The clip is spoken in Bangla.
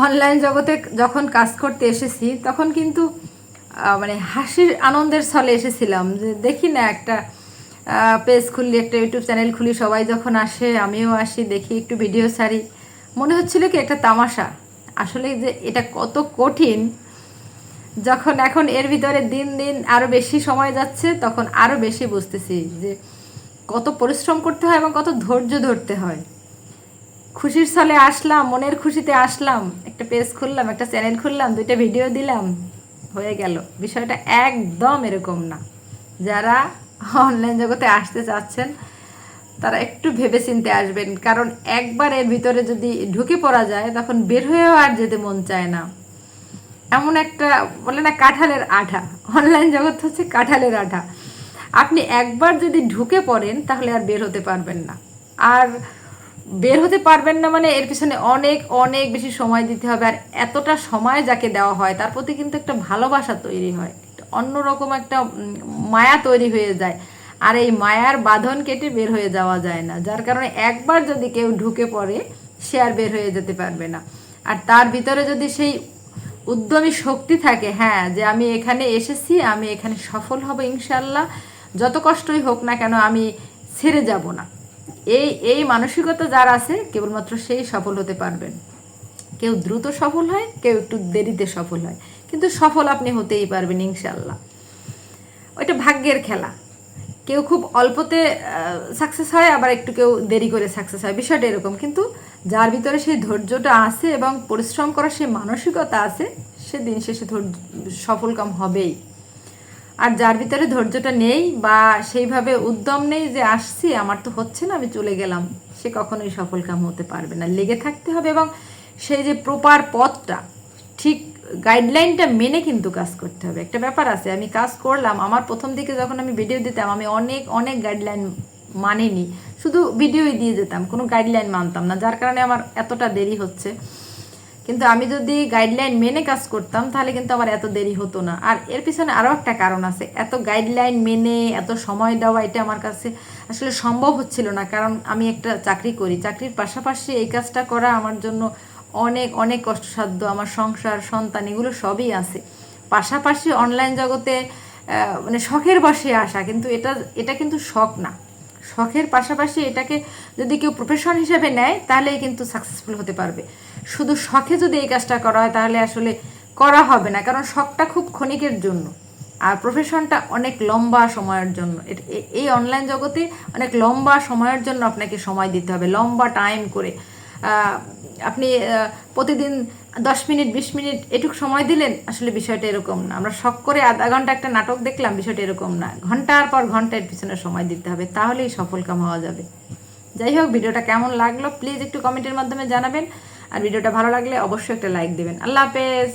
অনলাইন জগতে যখন কাজ করতে এসেছি তখন কিন্তু মানে হাসির আনন্দের ছলে এসেছিলাম, যে দেখি না একটা পেজ খুললি, একটা ইউটিউব চ্যানেল খুলি, সবাই যখন আসে আমিও আসি, দেখি একটু ভিডিও ছাড়ি, মনে হচ্ছিল কি একটা তামাশা। আসলে যে এটা কত কঠিন, যখন এখন এর ভিতরে দিন দিন আরও বেশি সময় যাচ্ছে তখন আরও বেশি বুঝতেছি যে কত পরিশ্রম করতে হয় এবং কত ধৈর্য ধরতে হয়। খুশির ছলে আসলাম, মনের খুশিতে আসলাম, একটা পেজ খুললাম, একটা চ্যানেল খুললাম, 2টা ভিডিও দিলাম, হয়ে গেল। বিষয়টা একদম এরকম না। যারা অনলাইন জগতে আসতে চাচ্ছেন তারা একটু ভেবে চিন্তে আসবেন, কারণ একবার এর ভিতরে যদি ঢুকে পড়া যায় তখন বের হয়েও আর যেতে মন চায় না। এমন একটা বলে না কাঁঠালের আঠা, অনলাইন জগৎ হচ্ছে কাঁঠালের আঠা। আপনি একবার যদি ঢুকে পড়েন তাহলে আর বের হতে পারবেন না। আর বের হতে পারবেন না মানে এর পিছনে অনেক অনেক বেশি সময় দিতে হবে। আর এতটা সময় যাকে দেওয়া হয় তার প্রতি কিন্তু একটা ভালোবাসা তৈরি হয়, অন্যরকম একটা মায়া তৈরি হয়ে যায়। আর এই মায়ার বাঁধন কেটে বের হয়ে যাওয়া যায় না, যার কারণে একবার যদি কেউ ঢুকে পড়ে সে আর বের হয়ে যেতে পারবে না। আর তার ভিতরে যদি সেই উদ্যমী শক্তি থাকে, হ্যাঁ, যে আমি এখানে এসেছি, আমি এখানে সফল হব ইনশাল্লাহ, যত কষ্টই হোক না কেন আমি ছেড়ে যাব না, এই এই মানসিকতা যার আছে কেবলমাত্র সেই সফল হতে পারবেন। কেউ দ্রুত সফল হয়, কেউ একটু দেরিতে সফল হয়, কিন্তু সফল আপনি হতেই পারবেন ইনশাল্লাহ। ওইটা ভাগ্যের খেলা। কেউ খুব অল্পতে সাকসেস হয়, আবার একটু কেউ দেরি করে সাকসেস হয়, বিষয়টা এরকম। কিন্তু যার ভিতরে সেই ধৈর্যটা আছে এবং পরিশ্রম করার সেই মানসিকতা আছে, সে দিন শেষে সফলকাম হবেই। আর যার ভিতরে ধৈর্যটা নেই বা সেইভাবে উদ্যম নেই যে আসছি, আমার তো হচ্ছে না, আমি চলে গেলাম, সে কখনোই সফলকাম হতে পারবে না। লেগে থাকতে হবে এবং সেই যে প্রপার পথটা, ঠিক গাইডলাইনটা মেনে কিন্তু কাজ করতে হবে। একটা ব্যাপার আছে, আমি কাজ করলাম, আমার প্রথম দিকে যখন আমি ভিডিও দিতাম আমি অনেক অনেক গাইডলাইন মানিনি, শুধু ভিডিওই দিয়ে যেতাম, কোনো গাইডলাইন মানতাম না, যার কারণে আমার এতটা দেরি হচ্ছে। কিন্তু আমি যদি গাইডলাইন মেনে কাজ করতাম তাহলে কিন্তু আমার এত দেরি হতো না। আর এর পিছনে আরও একটা কারণ আছে, এত গাইডলাইন মেনে এত সময় দেওয়া এটা আমার কাছে আসলে সম্ভব হচ্ছিল না, কারণ আমি একটা চাকরি করি, চাকরির পাশাপাশি এই কাজটা করা আমার জন্য অনেক অনেক কষ্টসাধ্য। আমার সংসার, সন্তান, এগুলো সবই আছে। পাশাপাশি অনলাইন জগতে মানে শখের বশে আসা, কিন্তু এটা এটা কিন্তু শখ না। শখের পাশাপাশি এটাকে যদি কেউ প্রফেশন হিসেবে নেয় তাহলেই কিন্তু সাকসেসফুল হতে পারবে। শুধু শখে যদি এই কাজটা করা হয় তাহলে আসলে করা হবে না, কারণ শখটা খুব ক্ষণিকের জন্য আর প্রফেশনটা অনেক লম্বা সময়ের জন্য। এই অনলাইন জগতে অনেক লম্বা সময়ের জন্য আপনাকে সময় দিতে হবে, লম্বা টাইম করে। আপনি প্রতিদিন 10 মিনিট 20 মিনিট এটুকু সময় দিলেন, আসলে বিষয়টা এরকম না। আমরা শখ করে আধা ঘন্টা একটা নাটক দেখলাম, বিষয়টা এরকম না। ঘন্টার পর ঘন্টা এর পিছনে সময় দিতে হবে, তাহলেই সফলকাম হওয়া যাবে। যাই হোক, ভিডিওটা কেমন লাগলো প্লিজ একটু কমেন্টের মাধ্যমে জানাবেন। আর ভিডিওটা ভালো লাগলে অবশ্যই একটা লাইক দেবেন। আল্লাহ হাফেজ।